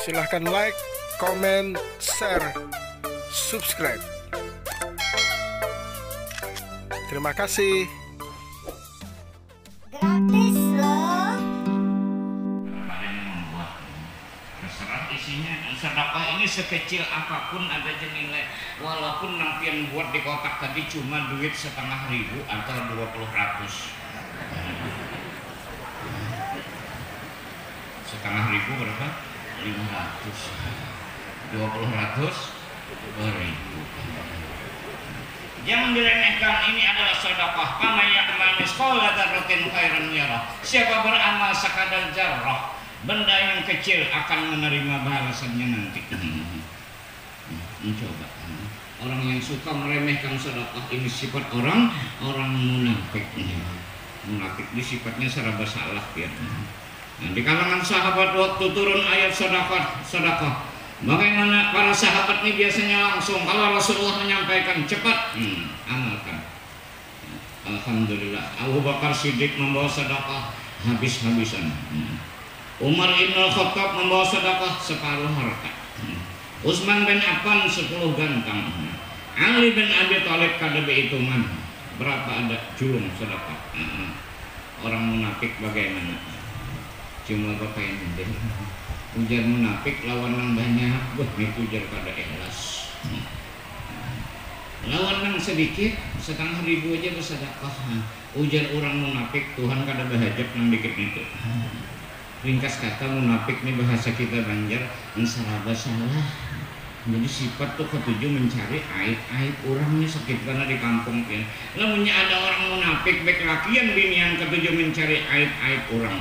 Silahkan like, comment, share, subscribe. Terima kasih. Gratis loh. Terserah isinya. Sedekah ini sekecil apapun ada aja nilai. Walaupun nampian buat di kotak tadi cuma duit 5.500 atau 20 setengah ribu berapa? 500 20 ribu. Jangan diremehkan, ini adalah sedekah. Kama ya'mal misqala dzarratin khairan yarah. Siapa beramal sekadar zarrah, benda yang kecil akan menerima balasannya nanti. Mencoba. Orang yang suka meremehkan sedekah ini sifat orang munafik. Munafik ini sifatnya serba salah ya. Nah, di kalangan sahabat waktu turun ayat sedekah, bagaimana para sahabat ini biasanya langsung kalau Rasulullah menyampaikan cepat amalkan. Alhamdulillah Abu Bakar Siddiq membawa sedekah habis-habisan. Umar Ibn Khattab membawa sedekah separuh harta. Utsman bin Affan 10 gantang. Ali bin Abi Thalib kada behitungan. Berapa ada julung sedekah. Orang munafik bagaimana? Cuma bapak yang gede. Ujar munafik lawan yang banyak, itu ujar pada ikhlas. Lawan yang sedikit, 5.500 aja bersedekah. Ujar orang munafik, Tuhan kada bahajab yang dikit itu. Ringkas kata munafik ini bahasa kita Banjar, salah. Jadi sifat tuh ketujuh mencari aib orangnya sakit karena di kampung ya. Lamunnya ada orang munafik baik lakian binian ketujuh mencari aib orang.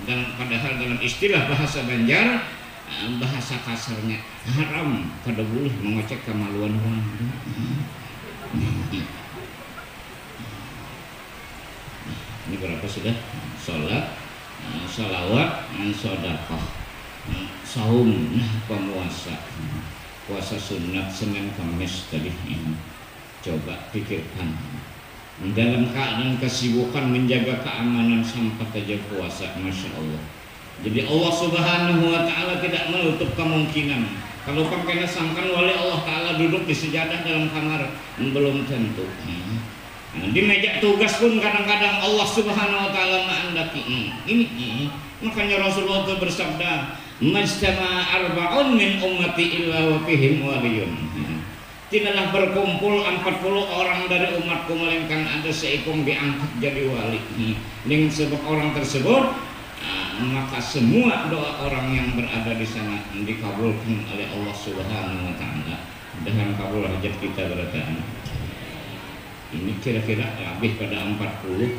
Dan padahal dalam istilah bahasa Banjar, bahasa kasarnya haram kada boleh mengocek kemaluan orang. Ini berapa sudah? Sholat, sholawat, sedekah, saum, puasa, puasa sunat Senin Kamis tadi. Coba pikirkan. Dalam keadaan kesibukan menjaga keamanan sempat aja puasa, Masya Allah. Jadi Allah Subhanahu wa Ta'ala tidak menutup kemungkinan kalau pakai sangkan wali Allah Ta'ala duduk di sejadah dalam kamar, belum tentu. Nah, di meja tugas pun kadang-kadang Allah Subhanahu wa Ta'ala menghendaki. Ini makanya Rasulullah itu bersabda, "Majtama arba'un min ummati illa wa fihim waliyun." Tidaklah berkumpul 40 orang dari umatku melainkan ada seekor diangkat jadi wali. Dengan sebab orang tersebut, maka semua doa orang yang berada di sana dikabulkan oleh Allah Subhanahu wa Ta'ala. Dengan kabul hajat kita berada. Ini kira-kira lebih pada 40.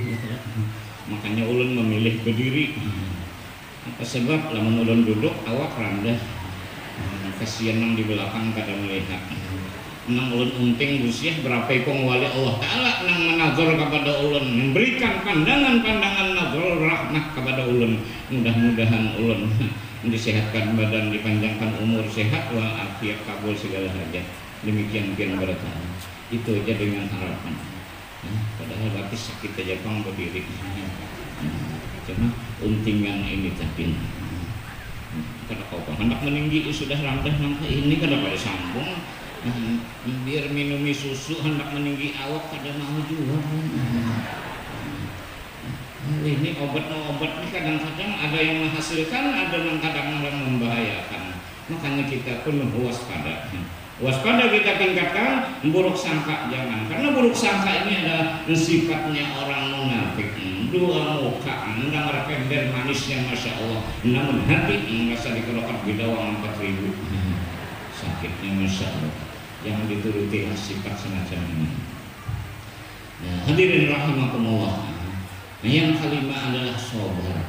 Makanya ulun memilih berdiri. Apa sebab lamun ulun duduk awak rendah. Kasihan yang di belakang kada melihat. Nang ulun unting usia berapa ikong wali Allah Ta'ala nang menazor kepada ulun, memberikan pandangan-pandangan nazar rahmat kepada ulun. Mudah-mudahan ulun disehatkan badan, dipanjangkan umur, sehat walafiat, kabul segala hajat. Demikian pian berkata. Itu aja dengan harapan. Padahal berarti sakit aja pang berdiri. Cuma untingan ini tapi kada kau hendak meninggi sudah rendah nangka ini kada pada sambung. Biar minumi susu hendak meninggi awak kada mau juga. Ini obat ini kadang-kadang ada yang menghasilkan, ada yang kadang-kadang membahayakan. Makanya kita pun waspada. Waspada kita tingkatkan, buruk sangka jangan. Karena buruk sangka ini adalah sifatnya orang munafik. Dua muka, mendengar pember manisnya Masya Allah. Namun hati merasa dikerokat bidawang 4.000. Sakitnya Masya Allah. Jangan dituruti sifat semacam ini. Nah, hadirin rahimakumullah. Nah, yang kelima adalah sabar.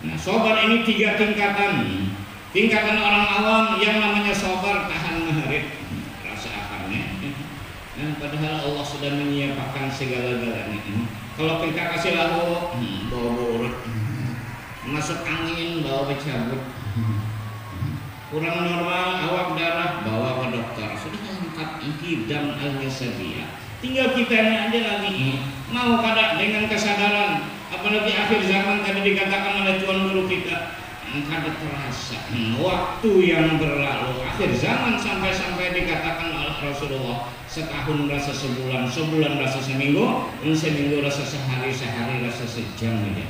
Nah, sabar ini 3 tingkatan. Tingkatan orang awam yang namanya sabar tahan maharit rasa akarnya. Nah, padahal Allah sudah menyiapkan segala-galanya. Kalau kita kasih lahu bawa urut, masuk angin bawa cabut, kurang normal awak darah bawa ke dokter, sudah lengkap ikidam al-jasabiyah. Tinggal kita aja lagi mau kada dengan kesadaran, apalagi akhir zaman tadi dikatakan oleh Tuhan guru kita, kada terasa waktu yang berlalu. Akhir zaman sampai dikatakan oleh Rasulullah, setahun rasa sebulan, sebulan rasa seminggu, seminggu rasa sehari, sehari rasa sejam aja.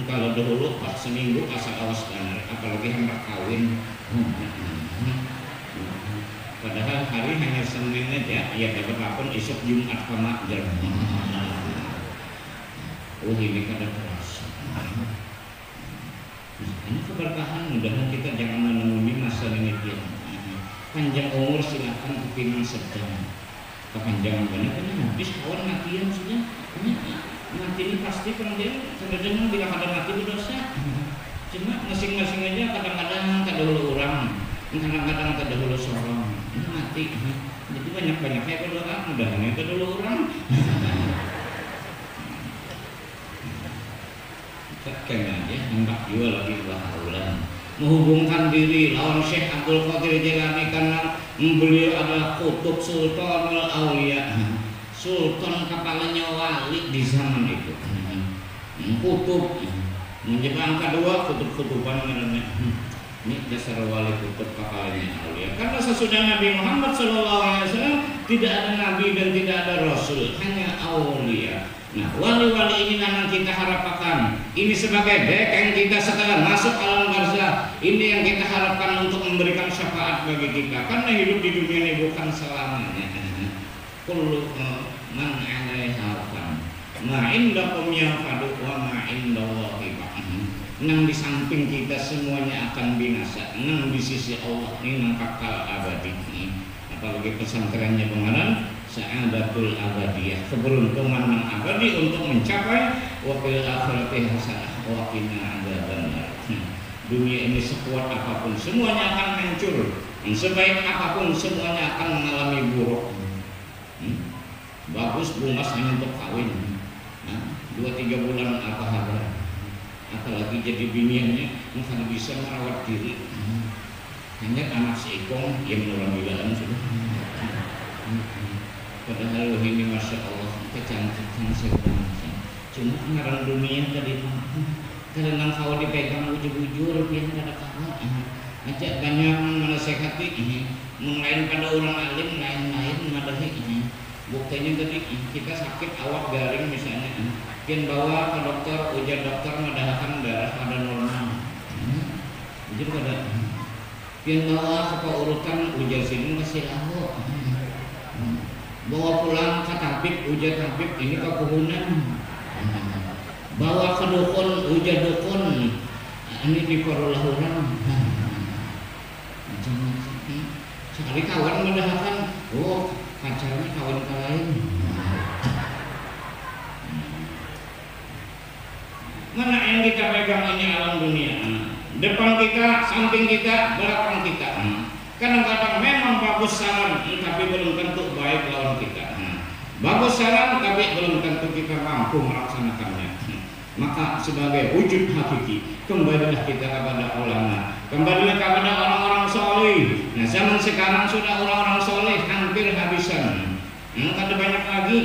Kalau dahulu pas seminggu asal awas benar, apalagi hendak kawin. Padahal hari hanya Senin aja, ya dapat apapun esok Jumat kemakjar. Oh ini kada terasa. Ini keberkahan, mudah-mudahan kita jangan menemui masa demikian. Panjang umur silakan kepinang sedang. Kepanjangan benar kan habis kawan matian sudah. Mati ini pasti kemudian kadang-kadang bila ada mati berdosa. Cuma masing-masing aja kadang-kadang kadahulu orang, kadang-kadang kadahulu seorang. Ini mati. Jadi banyak-banyak kayak berdoa, mudah-mudahan kadahulu orang. Kayaknya aja hendak jual lagi bahulan menghubungkan diri lawan Syekh Abdul Qadir Jailani karena beliau adalah kutub Sultanul Aulia, sultan kepalanya wali di zaman itu. Kutub menjadi kedua kutub-kutuban namanya. Ini dasar wali kutub kepalanya aulia. Karena sesudah Nabi Muhammad SAW tidak ada nabi dan tidak ada rasul, hanya aulia. Nah, wali-wali ini yang kita harapkan. Ini sebagai bekeng kita setelah masuk alam barzah. Ini yang kita harapkan untuk memberikan syafaat bagi kita. Karena hidup di dunia ini bukan selamanya. Kullu man 'alaiha fan. Ma indakum yanfadu wa ma indallahi baq. Nang di samping kita semuanya akan binasa. Nang di sisi Allah ini kekal abadi. Apalagi pesantrennya pengarang Sa'adatul Abadiyah, keberuntungan yang abadi untuk mencapai wakil akhirati hasanah wa qina adzabannar. Dunia ini sekuat apapun semuanya akan hancur, sebaik apapun semuanya akan mengalami buruk. Bagus bungas hanya untuk kawin, 2-3 bulan apa kabar, apalagi jadi biniannya bukan bisa merawat diri. Hanya anak seikong yang mudah-mudahan sudah. Padahal ini masya Allah kecantikan sebangsa. Cuma ngarang dunia tadi kadang kau dipegang bujur-bujur dia kada kawan. Ajak banyak menasehati melain pada orang alim lain-lain madahi. Buktinya tadi kita sakit awak garing misalnya, kian bawa ke dokter, ujar dokter madahkan darah pada normal. Ujar pada kian bawa ke urutan ujar sini masih lahu. Bawa pulang ke tabib, ujar tabib ini kepuhunan. Bawa ke dukun, ujar dukun ini diparulah orang. Macam-macam. Sekali kawan mendahkan, oh pacarnya kawan lain. Mana yang kita pegang ini alam dunia? Depan kita, samping kita, belakang kita. Kadang-kadang memang bagus saran, tapi belum tentu baik lawan kita. Bagus saran, tapi belum tentu kita mampu melaksanakannya. Maka sebagai wujud hakiki, kembalilah kita kepada ulama, kembalilah kepada orang-orang soleh. Nah, zaman sekarang sudah orang-orang soleh hampir habisan. Ada banyak lagi.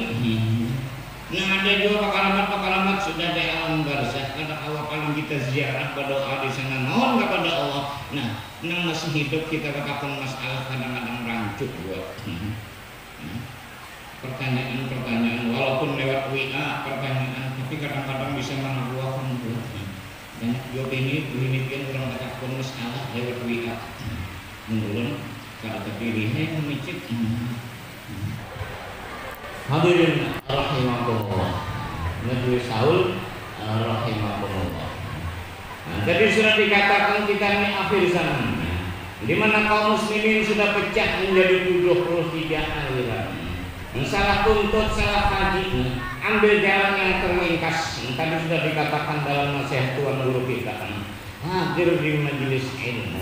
Nah, ada juga pakalamat-pakalamat sudah di alam barzah. Ada awal paling kita ziarah berdoa di sana, mohon kepada Allah. Nah, nang masih hidup kita katakan masalah kadang-kadang rancut buat pertanyaan-pertanyaan walaupun lewat WA pertanyaan, tapi kadang-kadang bisa mengabuahkan buat banyak juga ini orang katakan masalah lewat WA. Menurun kada terpilihnya yang memicit. Hadirin rahimakumullah, Nabi Saul rahimakumullah. Jadi sudah dikatakan kita ini akhir zaman, di mana kaum muslimin sudah pecah menjadi 73 aliran. Salah tuntut, salah kaji, ambil jalan yang terlingkas. Tadi sudah dikatakan dalam nasihat Tuhan guru kita, hadir di majelis ilmu.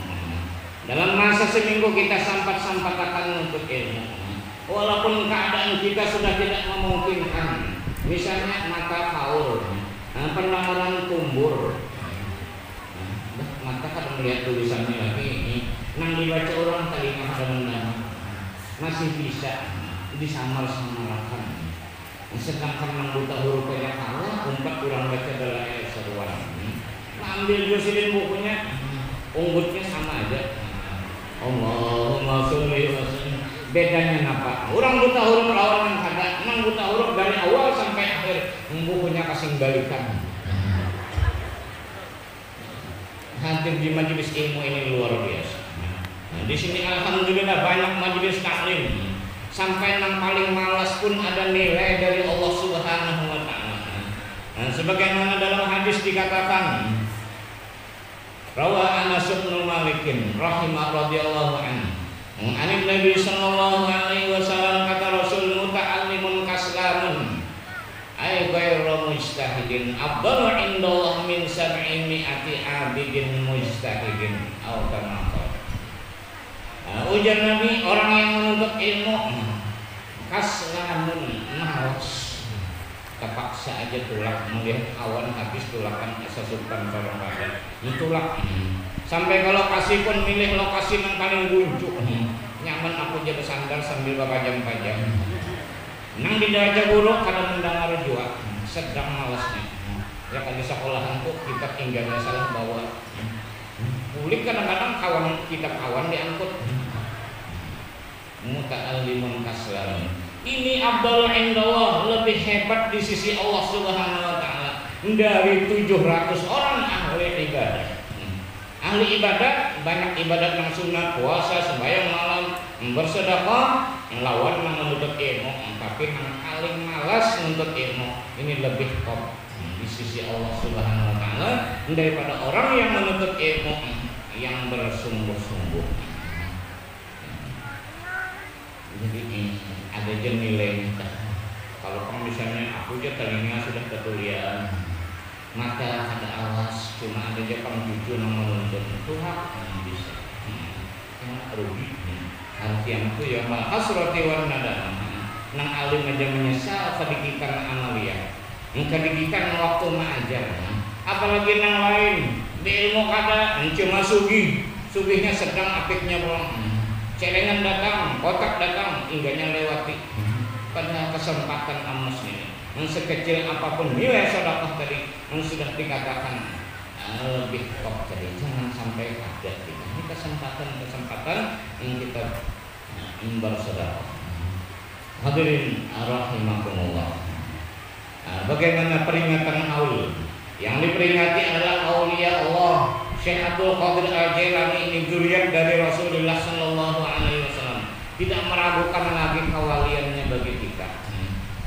Dalam masa seminggu kita sampat-sampatakan untuk ilmu. Walaupun keadaan kita sudah tidak memungkinkan, misalnya mata kaur, pendengaran tumbur, mata kadang melihat tulisannya lagi, nang dibaca orang tadi kadang-kadang masih bisa disamar-samarkan. Sedangkan nang buta huruf kayak kalah, umpat kurang baca adalah seruan. ambil jusilin bukunya, unggutnya sama aja. Allahumma sholli wa sallim. Bedanya apa? Orang buta huruf lawan yang kada, nang buta huruf dari awal sampai akhir bukunya kasih balikan. Hadir di majelis ilmu ini luar biasa. Nah, di sini alhamdulillah banyak majelis taklim. Sampai yang paling malas pun ada nilai dari Allah Subhanahu wa taala. Nah, sebagaimana dalam hadis dikatakan, rawa Anas bin Malik rahimah radhiyallahu anhu, an Nabi sallallahu alaihi wasallam kata Rasul, muta'allimun kaslamun ay ghairu mujtahidin afdalu indallah min 700 abidin mujtahidin atau kama qala. Ujar Nabi, orang yang menuntut ilmu kaslamun, malas, terpaksa aja tulak melihat awan habis tulakan sesukan orang badan ditulak. Sampai kalau kasih pun milih lokasi yang paling bunjuk, nyaman aku jadi bersandar sambil berpajang-pajang. Nang di daerah buruk karena mendengar jua sedang malasnya. Ya kan di sekolahan tuh kita tinggalnya salah bawa. Kulik kadang-kadang kawan kita kawan diangkut. Muta'allimun kaslan. Ini afdalul indallah, lebih hebat di sisi Allah Subhanahu wa taala dari 700 orang ahli ibadah. Ahli ibadah banyak ibadat yang sunat, puasa, sembahyang malam, bersedekah, lawan yang menuntut ilmu, tapi yang paling malas menuntut ilmu ini lebih top di sisi Allah Subhanahu wa taala daripada orang yang menuntut ilmu yang bersungguh-sungguh. Jadi ada aja nilainya. Kalau kamu misalnya aku aja telinga sudah ketulian, mata ada awas, cuma ada aja kamu jujur yang menuntut itu hak bisa. Karena rugi. Artianku ya mal hasrati wan nadam. Nang alim aja menyesal kedikikan amalia. Kedikikan waktu mengajar. Apalagi nang lain di ilmu kada cuma sugihnya sedang apiknya belum. Celengan datang, kotak datang, hingganya lewati. Pada kesempatan amas ini, yang sekecil apapun nilai sedekah tadi yang sudah dikatakan lebih top tadi, jangan sampai ada. Ini kesempatan yang kita bersedekah. Hadirin rahimakumullah. Bagaimana peringatan haul? Yang diperingati adalah aulia Allah. Syekh Abdul Qadir Al-Jailani ini zuriat dari Rasulullah Sallallahu Alaihi Wasallam. Tidak meragukan lagi kewaliannya bagi kita.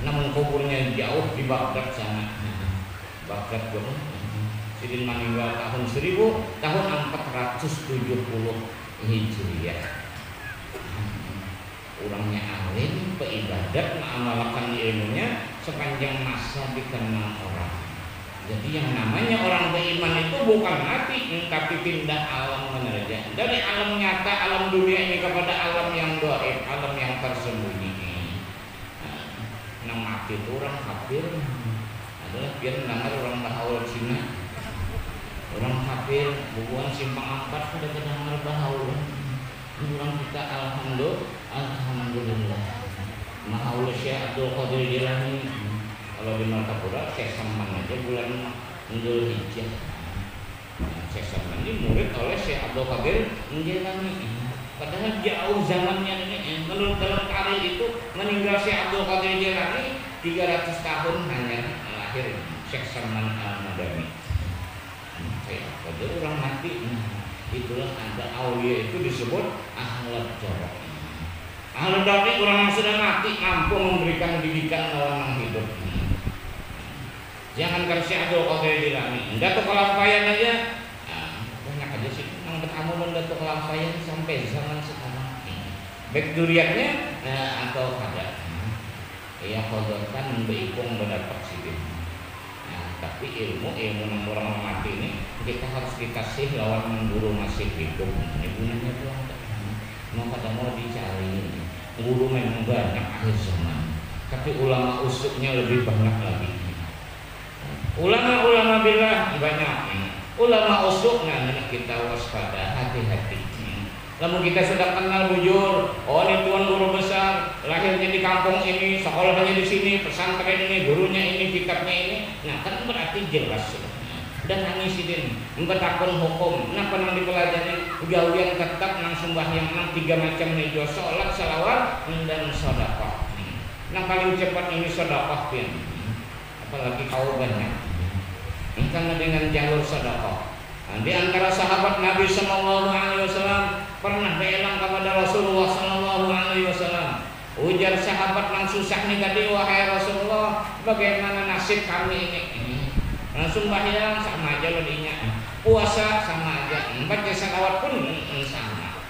Namun kuburnya jauh di Baghdad sana. Baghdad dong. Sidin meninggal tahun 470 Hijriah. Orangnya alim, beribadat, mengamalkan ilmunya sepanjang masa dikenal orang. Jadi yang namanya orang beriman itu bukan mati, tapi pindah alam menerja dari alam nyata, alam dunia ini kepada alam yang gaib, alam yang tersembunyi. Nah, mati itu orang kafir adalah biar mendengar orang bahaul Cina, orang kafir bubuan simpang 4 sudah mendengar bahaul. Orang kita alhamdulillah. Mahaul Syekh Abdul Qadir Jilani. Kalau di Martapura, Syekh Saman aja bulan Dhul Hijjah. Syekh Saman ini murid oleh Syekh Abdul Qadir Jilani. Padahal jauh zamannya ini. Menurut dalam karya itu meninggal Syekh Abdul Qadir Jilani 300 tahun hanya lahir Syekh Saman Al-Madani. Syekh Qadir orang mati. Itulah ada aulia itu disebut ahlul jorok. Ahlul jorok orang yang sudah mati mampu memberikan didikan orang yang hidup. Jangan Syekh Abdul Qadir Jilani, Datuk Kelampayan aja, banyak aja sih. Yang bertamu Datuk Kelampayan sampai zaman sekarang. Baik duriannya atau kada, ya kodorkan beikung berdapat sih. Tapi ilmu yang orang mati ini kita harus dikasih lawan guru masih hidup. Ini gunanya tuh mau pada mau dicari. Guru memang banyak akhir zaman, tapi ulama usuknya lebih banyak lagi. Ulama billah banyak, ulama usuknya kita waspada, hati-hati. Namun kita sudah kenal bujur, oh ini tuan guru besar, lahirnya di kampung ini, sekolahnya di sini, pesantren ini, gurunya ini, kitabnya ini. Nah kan berarti jelas sudah. dan angisidin membetakun hukum napa nang dipelajari gawian tetap nang sembahyang nang 3 macam hijau sholat salawat dan sedekah. Nang paling cepat ini sedekah pian, apalagi kau banyak karena dengan jalur sedekah. Di antara sahabat Nabi Sallallahu Alaihi Wasallam pernah dielang kepada Rasulullah Sallallahu Alaihi Wasallam. Ujar sahabat nang susah nih tadi, wahai Rasulullah, bagaimana nasib kami ini? Sembahyang sama aja lodinya, puasa sama aja, baca salawat pun sama.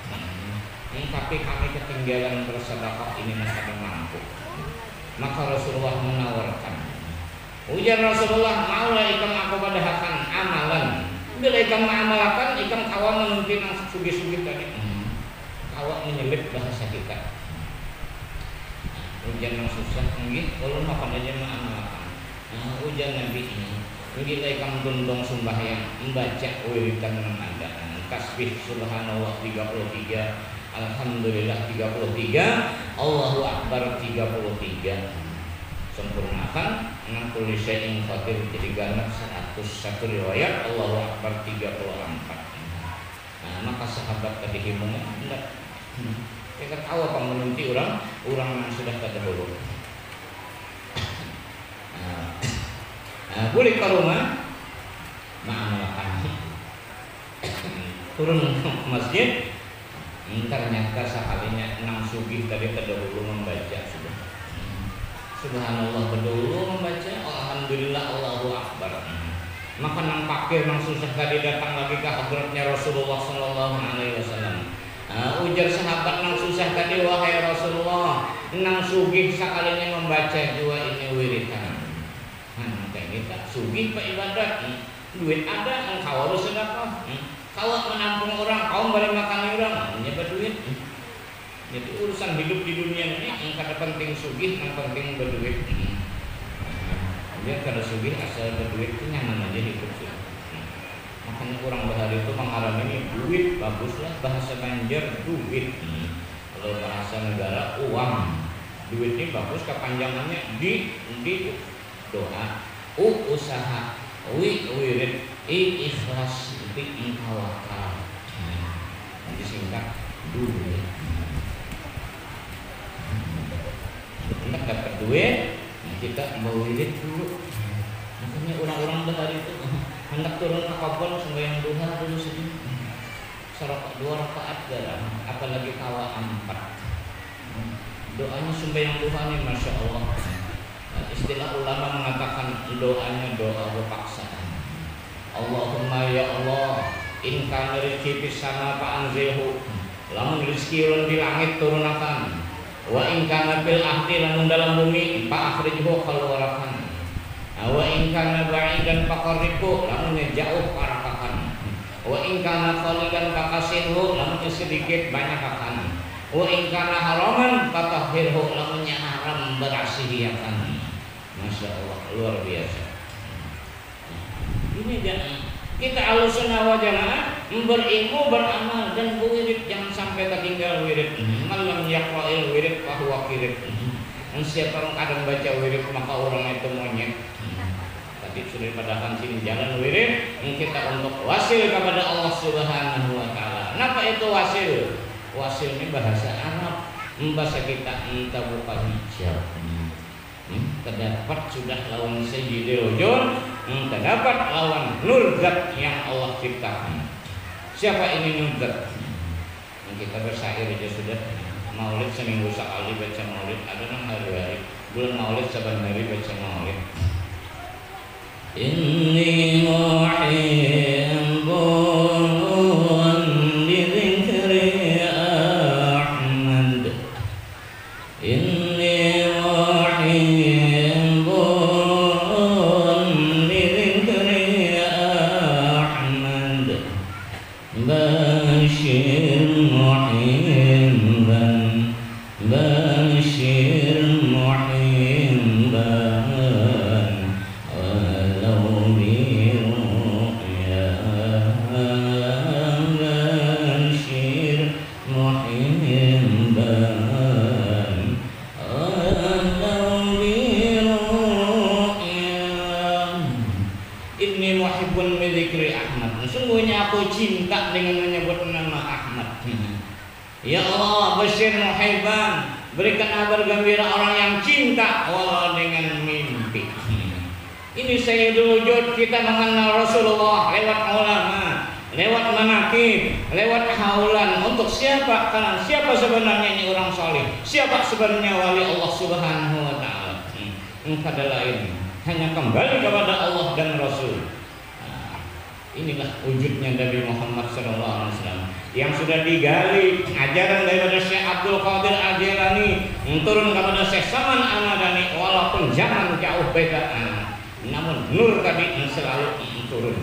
Tapi kami ketinggalan bersedekah ini masih mampu. Maka Rasulullah menawarkan. Ujar Rasulullah, maulah ikam aku padahkan amalan. Bila ikam mengamalkan, ikam kawan menuntut yang sugi-sugi tadi. Kawan menyelip bahasa kita. Ujian yang susah, kalau makan aja mengamalkan. Ujian Nabi ini. Kita ikam tundong sembahyang membaca wiridan yang ada tasbih subhanallah 33, alhamdulillah 33, Allahu akbar 33. Sempurnakan 60 syai'in qadir jadi ganap 101 riwayat Allahu akbar 34. Maka sahabat tadi himungan hendak kita tahu apa menunti orang yang sudah terdahulu. Boleh ke rumah mengamalkan turun ke masjid ternyata sekalinya nang sugih tadi terdahulu membaca sudah subhanallah terdahulu membaca alhamdulillah Allahu akbar. Maka nang fakir nang susah tadi datang lagi ke hadratnya Rasulullah Sallallahu Alaihi Wasallam. Ujar sahabat nang susah tadi, wahai Rasulullah, nang sugih sekalinya membaca dua ini wiridan. Kita sugih pak ibadat, duit ada, kau harus sedekah. Kalau menampung orang, kau balik makan orang, nyebat duit. Jadi urusan hidup di dunia ini yang kada penting sugih, yang penting berduit. Dia kada sugih asal berduit itu nyaman aja hidup sih. Makanya orang bahari itu mengalami ini duit baguslah, bahasa Banjar duit. Kalau bahasa negara uang, duit ini bagus kepanjangannya di doa. Usaha, wirid, ikhlas, tawakal. Nanti singkat duit. Kita dapat duit, kita mau wirid dulu. Makanya orang-orang bahari itu hendak turun ke kabel sembahyang duha dulu sedih. 2 rakaat dalam, apalagi kawa 4. Doanya sembahyang duha nih, masya Allah. Istilah ulama mengatakan doanya doa berpaksaan. Allahumma ya Allah, in kana rizqi fis sama fa anzilhu. Lamun rezeki ulun di langit turunakan. Wa in kana fil ahdi lamun dalam bumi fa akhrijhu khalwarakan. Wa in kana ba'idan faqarribhu lamun jauh parakakan. Wa in kana khalidan faqasinhu lamun sedikit banyak akan. Wa in kana haraman fatahhirhu lamun haram berasihiakan. Masya Allah, luar biasa. Ini jangan kita Ahlussunnah wal Jamaah berilmu, beramal dan wirid, jangan sampai tertinggal wirid. Malam yaqra'il wirid fa huwa qirid. Siapa orang kadang baca wirid maka orang itu monyet. Tadi sudah padahkan sini jalan wirid kita untuk wasil kepada Allah Subhanahu wa taala. Kenapa itu wasil? Wasil ini bahasa Arab. Bahasa kita entah bukan hijab. Terdapat sudah lawan Sayyidil Wujud, terdapat lawan Nur Zat yang Allah ciptakan. Siapa ini Nur Zat? Kita bersair aja sudah. Maulid seminggu sekali baca maulid, ada nang hari-hari. Bulan maulid saban hari baca maulid. Inni muhibbun li dzikri Ahmad. Inni بشر محبا ولو mahibbun bidzikri Ahmad. Sungguhnya aku cinta dengan menyebut nama Ahmad. Ya Allah, basyir muhibban, berikan kabar gembira orang yang cinta walau dengan mimpi. Ini sayyidul wujud, kita mengenal Rasulullah lewat ulama, lewat manaqib, lewat haulan. Untuk siapa? Karena siapa sebenarnya ini orang saleh? Siapa sebenarnya wali Allah Subhanahu wa taala? Kada lain hanya kembali kepada Allah dan Rasul. Inilah wujudnya Nabi Muhammad SAW yang sudah digali ajaran daripada Syekh Abdul Qadir Al-Jilani turun kepada Syekh Saman Al-Madani, walaupun zaman jauh beda, namun nur tadi selalu turun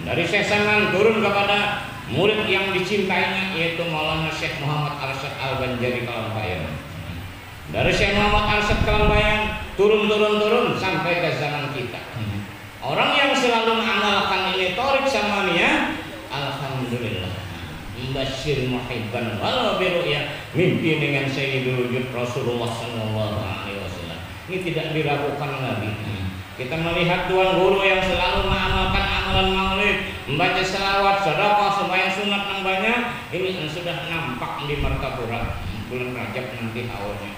dari Syekh Saman turun kepada murid yang dicintainya, yaitu Maulana Syekh Muhammad Arsyad Al-Banjari Kalambayan. Dari Syekh Muhammad Arsyad Kalambayan turun sampai ke zaman kita. Orang yang selalu mengamalkan ini torik samania, alhamdulillah. Basyir muhibban walau biru'ya, mimpi dengan sayyidul wujud Rasulullah sallallahu alaihi wasallam. Ini tidak diragukan lagi. Kita melihat tuan guru yang selalu mengamalkan amalan maulid, membaca selawat, sedekah, sembahyang sunat yang banyak. Ini sudah nampak di Martapura bulan Rajab nanti awalnya.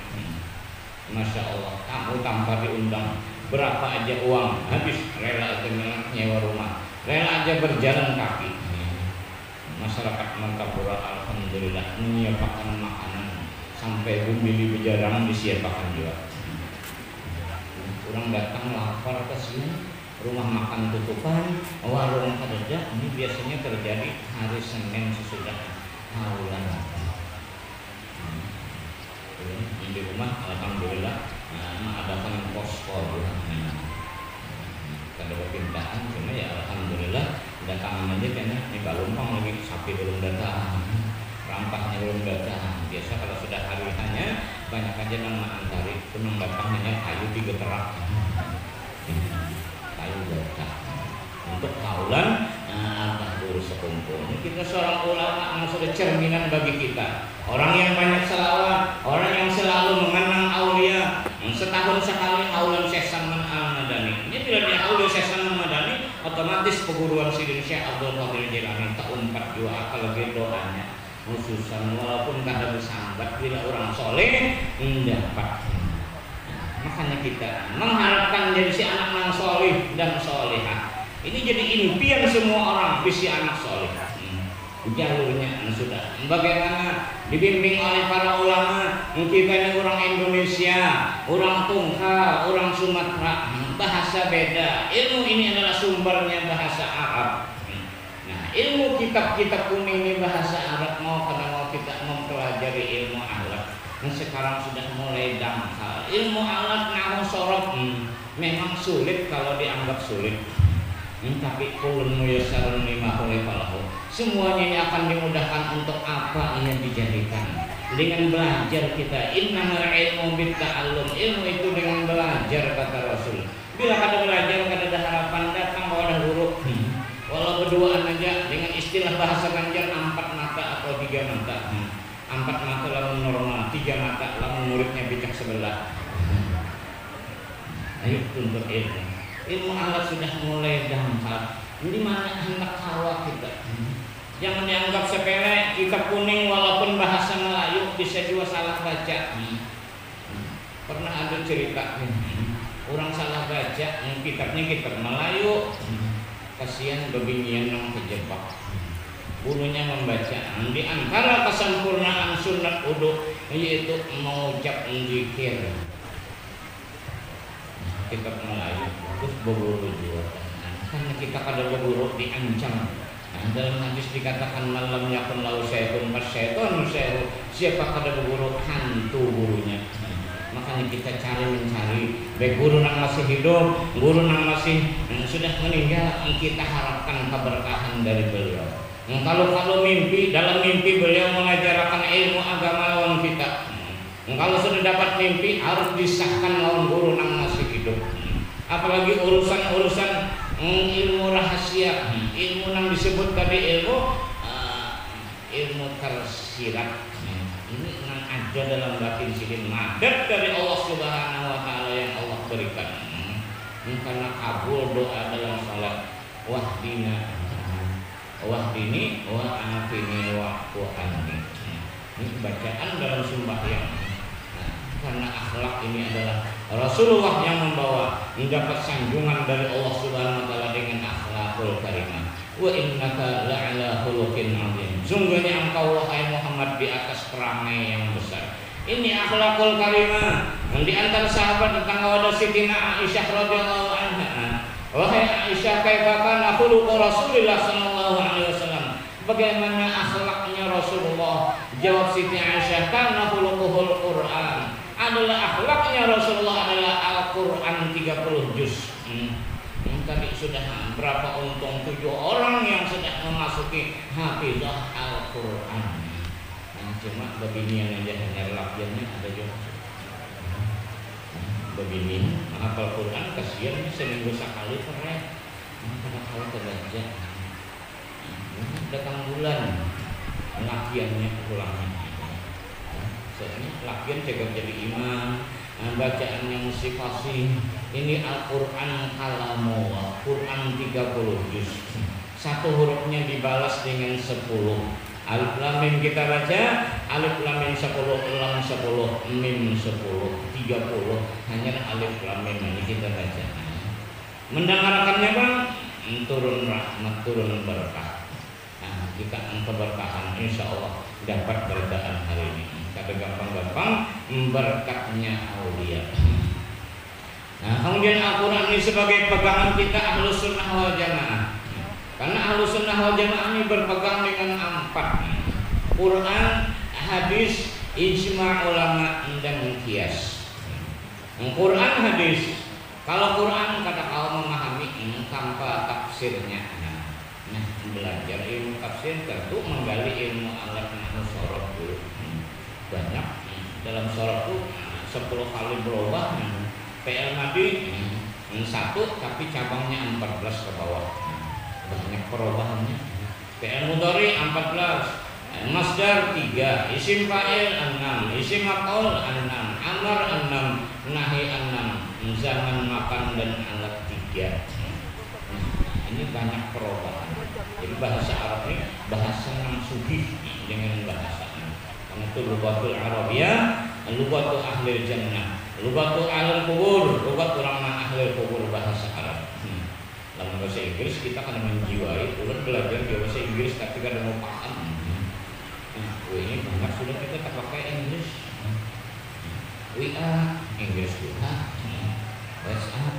Masya Allah, kamu tanpa diundang, berapa aja uang habis, rela aja nyewa rumah, rela aja berjalan kaki. Masyarakat Martapura alhamdulillah menyiapkan makanan sampai bumili bejarang disiapkan juga. Orang datang lapar ke sini, rumah makan tutupan, warung kerja. Ini biasanya terjadi hari Senin sesudah haulan. Di rumah alhamdulillah mengadakan posko. Kada perpindahan, cuma ya alhamdulillah datangan aja karena ini balumpang lagi, sapi belum datang, rampahnya belum datang. Biasa kalau sudah hari hanya banyak aja nama antari, cuma datang hanya kayu 3 terak, kayu datang untuk haulan. Apa dulu sekumpul. Kita seorang ulama yang sudah cerminan bagi kita. Orang yang banyak selawat, orang yang selalu mengenang aulia. Setahun sekali haulan Syekh Saman Al-Madani. Ini bila dia haulan Syekh Saman Al-Madani, otomatis peguruan Sidin Syekh Abdul Qadir Jilani tak 4 juga lagi doanya. Khususan walaupun kada bersambat, bila orang soleh mendapat. Makanya kita mengharapkan jadi si anak yang soleh dan solehah. Ini jadi impian semua orang, bisi anak soleh. Jalurnya sudah. Bagaimana dibimbing oleh para ulama? Kita ini orang Indonesia, orang Tunggal, orang Sumatera, bahasa beda. Ilmu ini adalah sumbernya bahasa Arab. Nah, ilmu kitab-kitab kuning ini bahasa Arab, mau karena mau kita mempelajari ilmu alat. Nah, sekarang sudah mulai dangkal. Ilmu alat namun sorot memang sulit kalau dianggap sulit. Tapi kulun muyassarun lima khuliqa. Semuanya ini akan dimudahkan untuk apa yang dijadikan. Dengan belajar kita, innamal ilmu bitta'allum. Ilmu itu dengan belajar, kata Rasul. Bila kada belajar, kada ada harapan datang kalau ada guru. Walau berduaan aja dengan istilah bahasa Ganjar 4 mata atau 3 mata. 4 mata lamun normal, 3 mata lamun muridnya bijak sebelah. Ayo tuntut ilmu. Ilmu alat sudah mulai dangkal. Di mana hendak hawa kita? Jangan dianggap sepele. Kitab kuning walaupun bahasa Melayu bisa juga salah baca. Pernah ada cerita orang salah baca kitabnya kitab Melayu. Kasihan bebinian yang kejebak. Gurunya membaca. Di antara kesempurnaan sunat wudu yaitu mengucap zikir. Kitab Melayu terus berburu juga. Karena kita kada berburu diancam. Dalam hadis dikatakan malam yakun lau syaiton mas syaiton syaiton. Siapa kada berburu hantu gurunya. Makanya kita mencari baik guru yang masih hidup, guru yang masih sudah meninggal, kita harapkan keberkahan dari beliau. Kalau mimpi, dalam mimpi beliau mengajarkan ilmu agama lawan kita. Kalau sudah dapat mimpi harus disahkan lawan guru yang masih hidup. Apalagi urusan-urusan ilmu rahasia, ilmu yang disebut tadi ilmu tersirat. Ini yang ada dalam batin sidin madad dari Allah Subhanahu wa taala yang Allah berikan. Karena kabul doa dalam salat. wahdina wahdini wa afini wa'fu anni. Ini bacaan dalam sembahyang. Nah, karena akhlak ini adalah Rasulullah yang membawa mendapat sanjungan dari Allah Subhanahu wa taala dengan akhlakul karimah. Wa innaka la'ala khuluqin 'azim. Sungguhnya engkau wahai Muhammad di atas perangai yang besar. Ini akhlakul karimah. Di antara sahabat tetangga ada Siti Aisyah radhiyallahu anha. Wahai Aisyah, kaifa kana khuluqu Rasulillah sallallahu alaihi wasallam? Bagaimana akhlaknya Rasulullah? Jawab Siti Aisyah, kana khuluquhul Quran. Adalah akhlaknya Rasulullah adalah Al-Qur'an 30 juz. Tadi sudah berapa untung 7 orang yang sudah memasuki hafizah Al-Qur'an. Cuma beginian aja hanya latihannya ada juga. Begini menghafal Quran kasihan seminggu sekali pernah kalau terbaca datang bulan latihannya ulangnya. Soalnya latihan jaga jadi imam, bacaannya mesti fasih. Ini Al-Quran kalamullah, Quran 30 juz. Satu hurufnya dibalas dengan 10. Alif lam mim kita baca, alif lam mim 10, lam 10, mim 10, 30. Hanya alif lam mim ini kita baca. Mendengarkannya Bang, turun rahmat, turun berkah. Nah, kita keberkahan insya Allah dapat berkah hari ini. Kata gampang-gampang berkatnya aulia. Nah, kemudian Al-Quran ini sebagai pegangan kita Ahlus Sunnah wal Jamaah. Karena Ahlus Sunnah wal Jamaah ini berpegang dengan 4: Quran, hadis, ijma' ulama dan qiyas. Quran, hadis. Kalau Quran kata kau memahami tanpa tafsirnya. Nah, belajar ilmu tafsir tentu menggali ilmu alat nahwu sorof dulu. Banyak dalam sorof itu 10 kali berubah. PL Nabi 1 tapi cabangnya 14 ke bawah. Banyak perubahannya. PL Mudhari 14, Masdar 3, Isim Fa'il 6, Isim Maf'ul 6, Amar 6, Nahi 6, Zaman makan dan alat 3. Ini banyak perubahan. Jadi bahasa Arab ini bahasa yang sugih dengan bahasa ini. Karena itu lughatul Arabiyah, lughatul ahlil jannah, lughatul ahlul kubur, lughat ulama ahlul kubur bahasa Arab. Dalam bahasa Inggris kita kan menjiwai, udah belajar bahasa Inggris tapi kan mau paham. Ini banyak sudah kita tak pakai Inggris. WA Inggris juga, WhatsApp,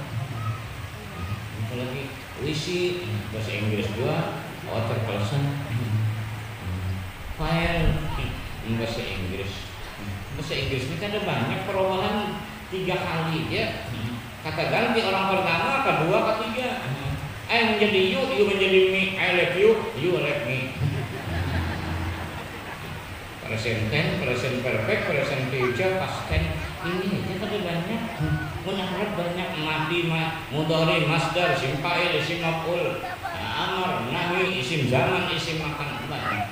apalagi WC bahasa Inggris juga, waterperson, file bahasa Inggris. Bahasa Inggris ini kan ada banyak perubahan 3 kali ya. Kata ganti orang pertama, kedua, ketiga. Menjadi you menjadi me, I love you love me. Present tense, present perfect, present future, past tense. Ini aja kan banyak. Menurut banyak mati, mudhari, masdar, isim fa'il, isim maf'ul, amar, nahi, isim zaman, isim makan, banyak.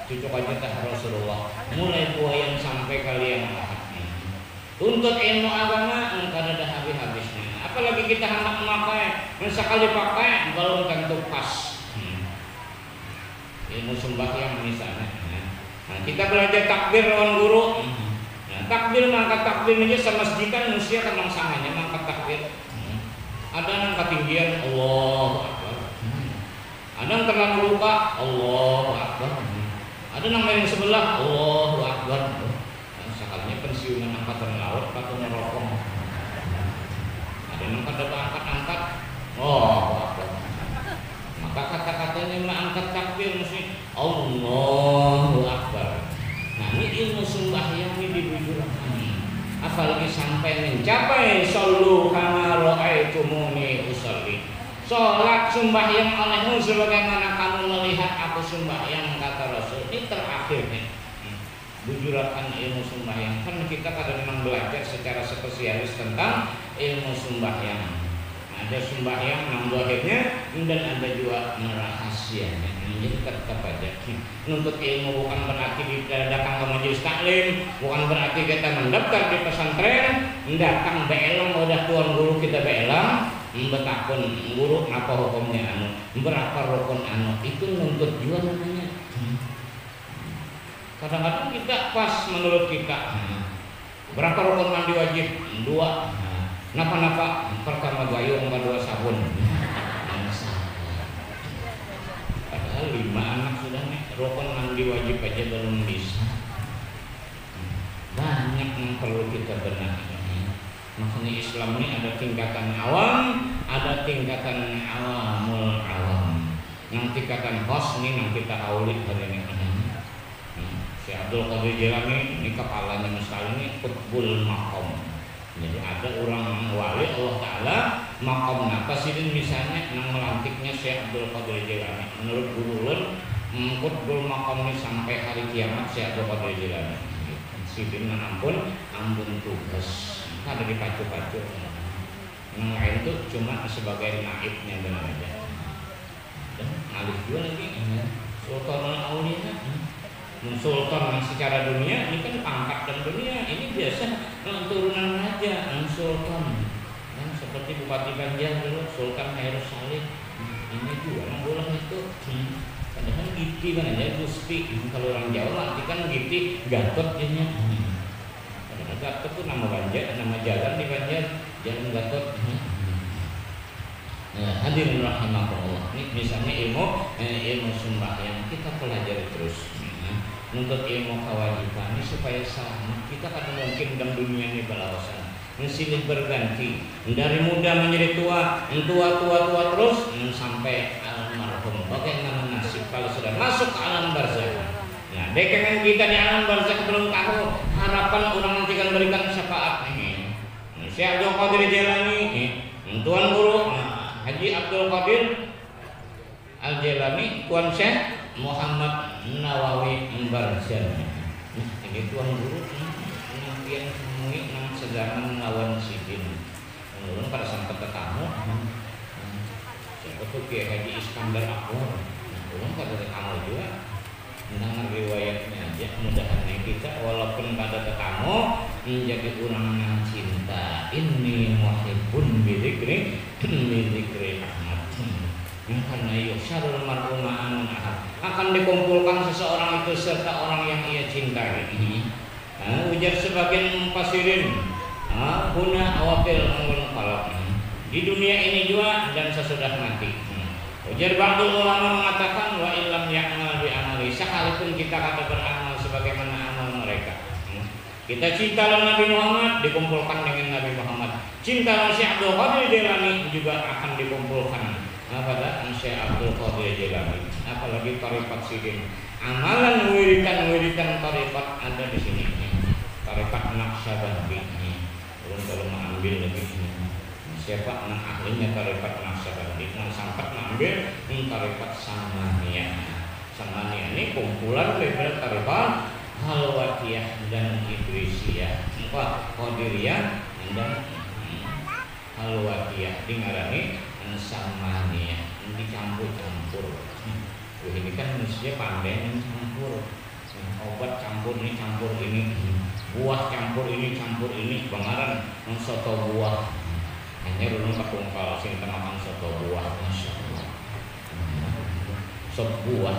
Cucuk aja tah Rasulullah. Mulai buayan sampai kalian tuntut ilmu agama enggak ada habis-habisnya. Apalagi kita hendak memakai, sekali pakai belum tentu pas. Ilmu sembahyang misalnya. Nah, kita belajar takbir lawan guru. Nah, takbir mangkat takbir aja sama masjidan manusia kan langsangannya mangkat takbir. Ada yang ketinggian Allahu Akbar. Ada yang terlalu lupa Allahu Akbar. Ada yang sebelah Allahu Akbar. Sekalinya pensiunan angkatan laut atau merokok. Ada yang angkat-angkat. Oh, maka kata-katanya mengangkat takbir mesti Allahu Akbar. Nah, ini ilmu sembahyang ini dibujurkan. Apalagi sampai mencapai sallu kama ra'aitumuni usolli. Salat sembahyang olehmu sebagaimana kamu melihat aku sembahyang, kata Rasul. Ini terakhirnya. Bujurakan ilmu sembahyang. Kan kita kadang-kadang belajar secara spesialis tentang ilmu sembahyang. Ada sembahyang yang zahirnya dan ada juga rahasianya. Jadi tetap aja nuntut ilmu bukan berarti kita datang ke majelis taklim, bukan berarti kita mendaftar di pesantren, datang beelang udah tuan guru kita beelang, betakun guru apa hukumnya anu berapa rukun anu itu nuntut juga namanya. Kadang-kadang kita pas menurut kita berapa rukun mandi wajib 2 napa-napa pertama gayung kedua sabun padahal 5 anak sudah nih rukun mandi wajib aja belum bisa. Banyak yang perlu kita benahi. Makanya Islam ini ada tingkatan awam, ada tingkatan awamul awam. Yang tingkatan khos ini yang kita aulik hari ini. Si Abdul Qadir Jilani ini kepalanya misalnya ini kutbul makom. Jadi ada orang wali Allah Ta'ala makom apa sih misalnya yang melantiknya si Abdul Qadir Jilani. Menurut guru kutbul makom ini sampai hari kiamat si Abdul Qadir Jilani. Sidin ampun tugas. Ada dipacu-pacu. Yang lain itu cuma sebagai naibnya benar aja. Dan alif juga lagi. Sultan al-Auliya. Sultan yang secara dunia ini kan pangkat dan dunia ini biasa turunan raja. Sultan. Seperti Bupati Banjar dulu Sultan Hairus Salih. Ini juga yang bolang itu. Padahal Giti kan aja Gusti. Kalau orang Jawa nanti kan Giti Gatot jadinya. Gatot itu nama Banjar, nama jalan di Banjar, Jalan Gatot. Hadirin rahimakumullah. Ini misalnya ilmu sembahyang kita pelajari terus. Untuk ilmu kewajiban ini supaya selamat. Kita kan mungkin dalam dunia ini balawasan. Silih berganti dari muda menjadi tua terus sampai almarhum. Bagaimana nasib kalau sudah masuk ke alam barzakh? Nah, dekangan kita di alam barzakh belum tahu harapan orang nanti akan berikan syafaat ini. Syekh Abdul Qadir Jailani, Tuan Guru Haji Abdul Qadir Al-Jailani, Tuan Syekh Muhammad Nawawi Barzani. Ini Tuan Guru yang temui nang sejaman lawan sidin. Menurut pada sampai tetamu, siapa tuh Kiai Haji Iskandar Akbar. Belum pada tetamu juga. Mendengar riwayatnya aja mudah-mudahan kita walaupun pada tetamu menjadi orang yang cinta ini muhibbun bidzikri Ahmad. Karena yusyarul mar'u ma'an akan dikumpulkan seseorang itu serta orang yang ia cintai. Ujar sebagian mufassirin huna awakil qalb di dunia ini juga dan sesudah mati. Ujar ba'dul ulama mengatakan wa illam ya'mal bi amali sekalipun kita kata beramal sebagaimana amal mereka. Kita cinta Nabi Muhammad dikumpulkan dengan Nabi Muhammad. Cinta Syekh Abdul Qadir Jailani juga akan dikumpulkan pada Syekh Abdul Qadir Jailani. Apalagi tariqat sidin. Amalan wiridan tariqat ada di sini. Tariqat Naqsyabandi. Belum kalau mengambil lagi ini. Siapa yang ahlinya tariqat Naqsyabandi? Yang sampai mengambil tariqat Samaniyah. Samaniyah ini kumpulan daripada tariqat Halwatiyah dan Idrisiyah. Qadiriyah dan Halwatiyah dingarani Samaniyah. Dicampur-campur. Ini kan manusia pandai mencampur. Obat campur ini campur ini, buah campur ini bangaran soto buah. Hanya dulu ketungkal sing makan soto buah, masya Allah. Sop buah.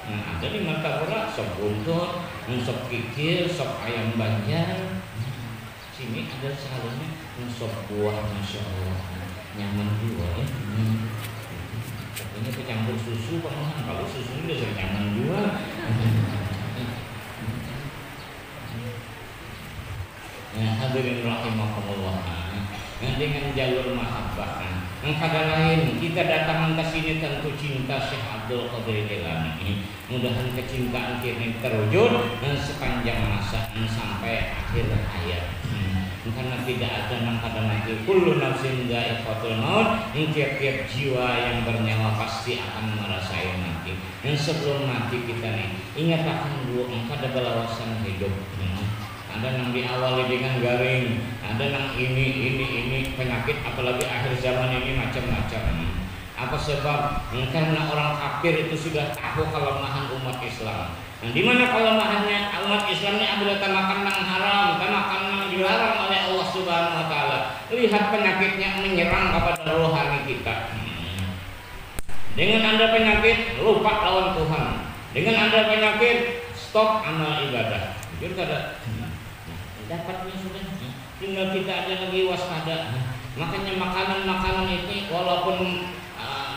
Nah, ada di Martapura sop buntut, sop kikil, sop ayam Banjar. Sini ada seharusnya sop buah, masya Allah. Nyaman juga ya. Ini kecampur susu pemahan. Kalau susu ini udah nyaman juga. Hadirin rahimakumullah. Dengan jalur mahabbah. Kata lain kita datang ke sini tentu cinta Syekh Abdul Qadir Jailani. Mudahan kecintaan kita terwujud sepanjang masa sampai akhir hayat. Karena tidak ada yang pada mati. Kullu nafsin dha'iqatul maut. Tiap-tiap jiwa yang bernyawa pasti akan merasai mati. Dan sebelum mati kita nih ingat akan dulu pada belawasan hidup. Ada yang diawali dengan garing, ada yang ini penyakit, apalagi akhir zaman ini macam-macam. Apa sebab? Karena orang kafir itu sudah tahu kelemahan umat Islam. Nah, di mana kelemahannya umat Islam ini adalah makan yang haram, makan yang dilarang oleh Allah Subhanahu wa taala. lihat penyakitnya menyerang kepada rohani kita. Dengan Anda penyakit, lupa lawan Tuhan. Dengan Anda penyakit, stop amal ibadah. Jujur kada? Dapatnya sudah. Tinggal kita ada lagi waspada. Makanya makanan-makanan ini walaupun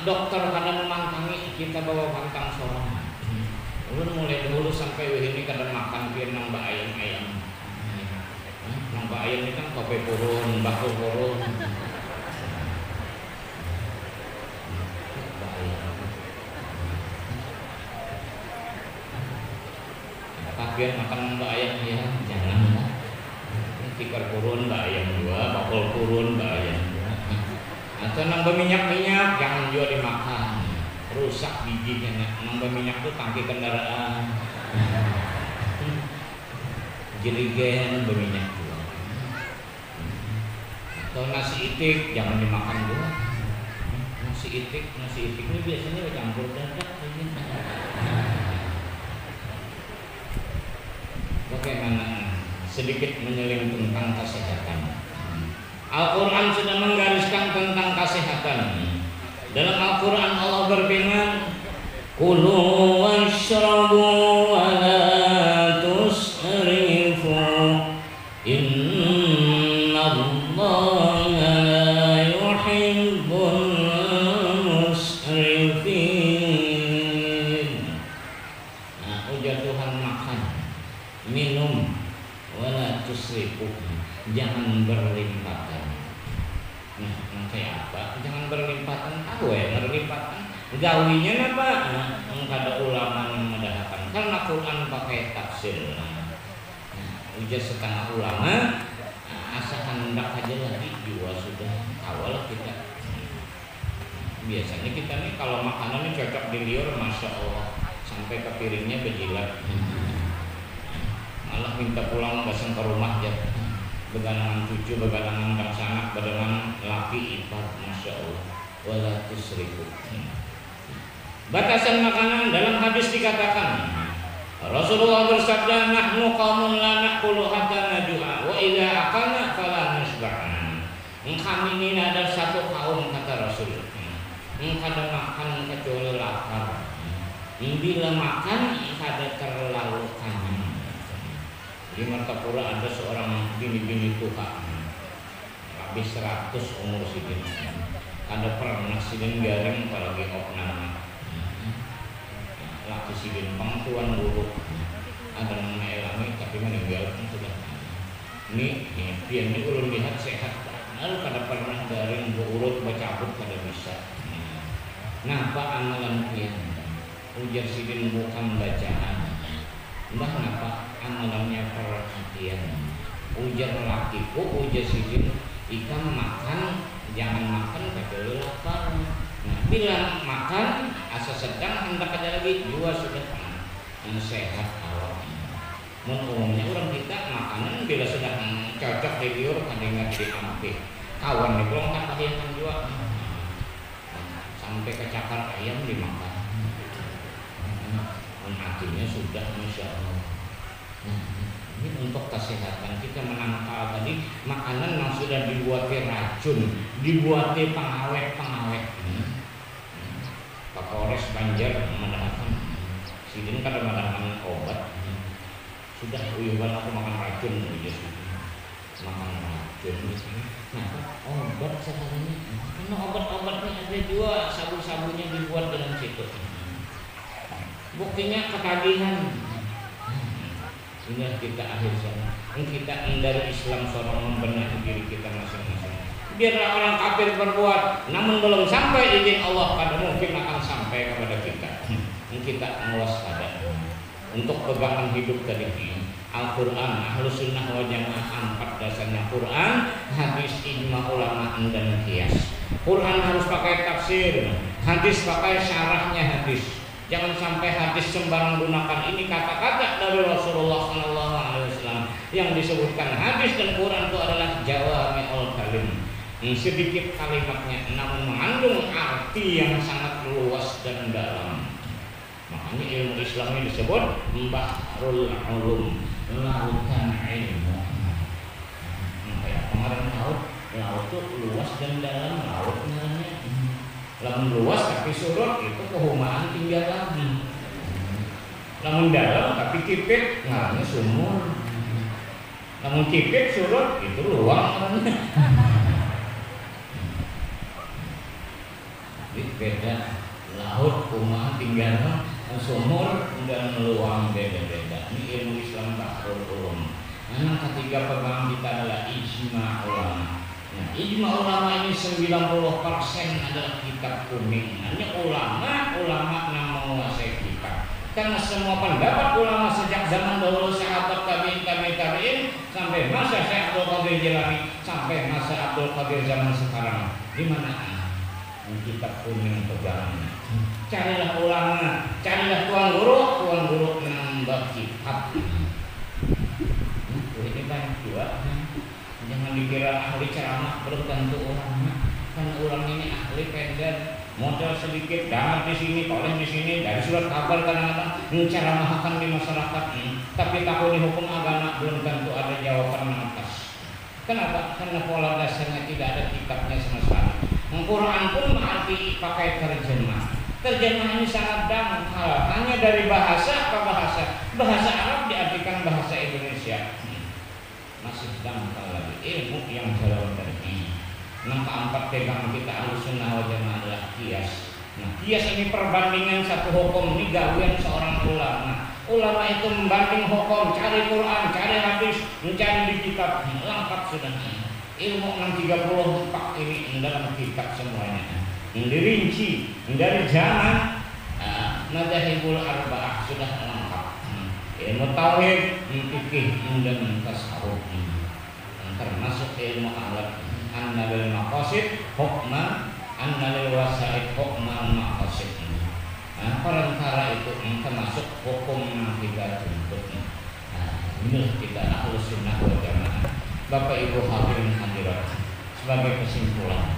dokter kada memantangi, kita bawa pantang seorang. Ulun mulai dulu sampai ini kada makan pian nambah ayam-ayam. Nambah ayam ini kan tope purun, bakul purun. Biar makan mbak ayam ya, jangan lah. Tikar purun mbak ayam dua, bakul purun mbak ayam dua. Atau nambah minyak-minyak jangan juga dimakan, rusak giginya. Nambah minyak tuh tangki kendaraan, jerigen berminyak juga. Atau nasi itik jangan dimakan dua. Nasi itik ini biasanya campur dadak. Bagaimana sedikit menyeling tentang kesehatan. Al-Quran sudah menggariskan tentang kesehatan. Dalam Al-Quran Allah berfirman, Kulu washrabu wa la tusrifu Inna Allah la yuhibbul musrifin. Nah, ujar Tuhan makan, minum, wala tusrifu, jangan berlimpatan. Nah, kayak apa? Jangan berlimpatan. Tahu ya, berlimpatan. Gawinya apa? Ada ulama yang mendahkan. Karena Quran pakai tafsir. Ujar setengah ulama, asa hendak aja lagi juga sudah awal kita. Biasanya kita nih kalau makanannya cocok di liur, masya Allah, sampai ke piringnya berjilat. Malah minta pulang baseng ke rumah aja, beganangan cucu, beganangan kang sanak, beganangan laki ipar, masya Allah. Wala tusrifu. Batasan makanan dalam hadis dikatakan Rasulullah bersabda, nahnu qaumun la naqulu hatta najua wa idza akalna fala nasba'an. Kami ini ada satu kaum, kata Rasul, kada makan kecuali lapar. Bila makan kada terlalu kenyang. Di Martapura ada seorang bini-bini tua, habis 100 umur sidin. Kada pernah sidin garing apalagi opnama. Laki sidin pangtuan buruk. Ada nama elami tapi meninggal kan sudah. Ini pian ini ulun lihat sehat. Lalu kada pernah garing berurut bercabut kada bisa. Napa amalan pian? Ujar sidin bukan bacaan. Mbah napa amalannya perhatian. Ujar lakiku, ujar sidin, ikan makan jangan makan kecuali lapar. Nah, bila makan asa sedang hendak aja lagi juga sudah sehat awak. Umumnya orang kita makanan bila sudah cocok di liur kada ingat diampi. Kawan di pulang kan tadi yang juga sampai kecakar ayam dimakan. Artinya sudah masya Allah. Ini untuk kesehatan kita menangkal tadi makanan yang sudah dibuati racun, dibuati pengawet. Kapolres Banjar mendapatkan sidin kada mendapatkan obat. Sudah uyuban aku makan racun gitu. Makan racun nah, obat sekarang ini karena obat-obatnya ada juga, sabu-sabunya dibuat dalam situ. Buktinya ketagihan. Inilah kita akhir zaman. Kita dari Islam seorang membenahi diri kita masing-masing. Biarlah orang kafir berbuat, namun belum sampai izin Allah, kada mungkin akan sampai kepada kita. Kita mewaspada untuk pegangan hidup tadi. Al-Quran, Ahlus Sunnah wal Jamaah 4 dasarnya Quran, hadis, ijma ulama dan qiyas. Quran harus pakai tafsir, hadis pakai syarahnya hadis. Jangan sampai hadis sembarang gunakan. Ini kata-kata dari Rasulullah SAW yang disebutkan hadis dan Quran itu adalah jawami'ul kalim. Sedikit kalimatnya namun mengandung arti yang sangat luas dan dalam. Makanya ilmu Islam ini disebut Bahrul Ulum, lautan ilmu. Kayak kemarin laut Laut tuh luas dan dalam, laut namanya. Lamun luas tapi surut itu kehumaan tinggal lagi. Lamun dalam tapi kipit ngarannya sumur. Lamun kipit surut itu luang ngarannya. Jadi beda laut kumaha tinggal sumur dan luang beda-beda. Ini ilmu Islam bahrul ulum. Nah, ketiga pegang kita adalah ijma ulama. Nah, ijma ulama ini 90% adalah kitab kuning. Hanya ulama yang menguasai kitab. Karena semua pendapat ulama sejak zaman dahulu sahabat tabi'in sampai masa Syekh Abdul Qadir Jilani sampai masa Abdul Qadir zaman sekarang. Di mana kitab kuning pegangannya? Carilah ulama, carilah tuan guru yang berkitab. Ini banyak juga. Jangan dikira ahli ceramah belum tentu ulama. Karena ulama ini ahli pendek, modal sedikit, damai di sini, oleh di sini, dari surat kabar kadang-kadang menceramahkan di masyarakat. Tapi takuni hukum agama belum tentu ada jawaban yang atas. Kenapa? Karena pola dasarnya tidak ada kitabnya sama sekali. Al-Quran pun berarti pakai terjemah. Terjemah ini sangat dangkal, hanya dari bahasa ke bahasa. Bahasa Arab diartikan bahasa Indonesia. Masih dangkal lagi ilmu yang jauh dari. Yang keempat pegang kita Ahlussunnah wal Jamaah adalah kias. Nah, kias ini perbandingan satu hukum, ini gawean seorang ulama. Ulama itu membanding hukum, cari Quran, cari hadis, mencari di kitab, lengkap sudah. Ilmu 634 ini dalam kitab semuanya. Dirinci dari zaman Madzhabul Arba'ah sudah lengkap. Ilmu tauhid, fikih, dan tasawuf. Termasuk ilmu alat annal maqasid hukman annal wasaid hukman maqasid. Perkara itu termasuk hukum yang kita tuntut. Inilah kita Ahlussunnah wal Jamaah. Bapak Ibu hadirin hadirat, sebagai kesimpulan,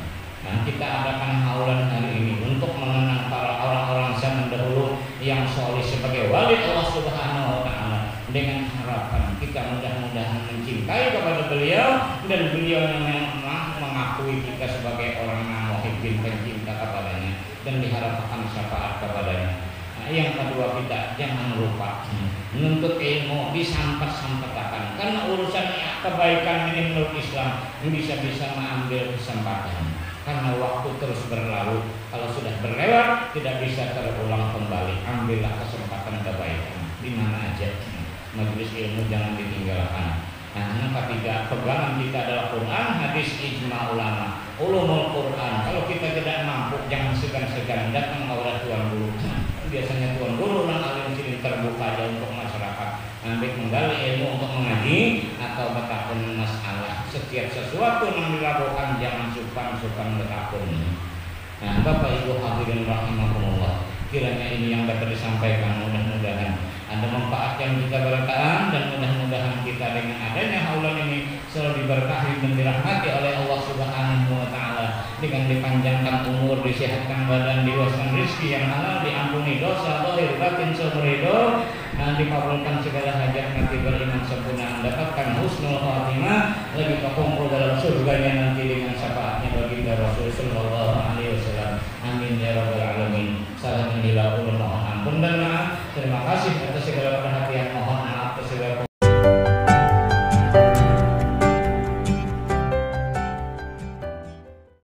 kita adakan haulan hari ini untuk mengenang para orang-orang zaman dahulu yang soleh sebagai wali Allah Subhanahu wa Ta'ala, dengan harapan kita mudah-mudahan mencintai kepada beliau dan beliau yang mengakui kita sebagai orang yang muhibbin pencinta kepadanya dan diharapkan syafaat kepadanya. Yang kedua, kita jangan lupa menuntut ilmu disampaikan, karena urusan kebaikan ini menurut Islam bisa-bisa mengambil kesempatan, karena waktu terus berlalu. Kalau sudah berlewat tidak bisa terulang kembali. Ambillah kesempatan kebaikan di mana aja. Majelis ilmu jangan ditinggalkan. Yang ketiga, pegangan kita adalah Quran, hadis, ijma ulama, ulumul Quran. Kalau kita tidak mampu, jangan segan-segan datang kepada tuan guru. Biasanya tuan guru dan alim sini terbuka aja untuk masyarakat, ambil menggali ilmu untuk mengaji atau bertakun masalah. Setiap sesuatu yang dilakukan jangan sukan bertakun. Nah, Bapak Ibu hadirin rahimahumullah, kiranya ini yang dapat disampaikan, mudah-mudahan ada manfaat yang kita berkahan, dan mudah-mudahan kita dengan adanya haulan ini selalu diberkahi dan dirahmati oleh Allah Subhanahu wa Ta'ala, dengan dipanjangkan umur, disehatkan badan, diluaskan rezeki yang halal, diampuni dosa zahir batin seumur hidup, dikabulkan segala hajat, nanti beriman sempurna, mendapatkan husnul khatimah, lebih terkumpul dalam surganya nanti dengan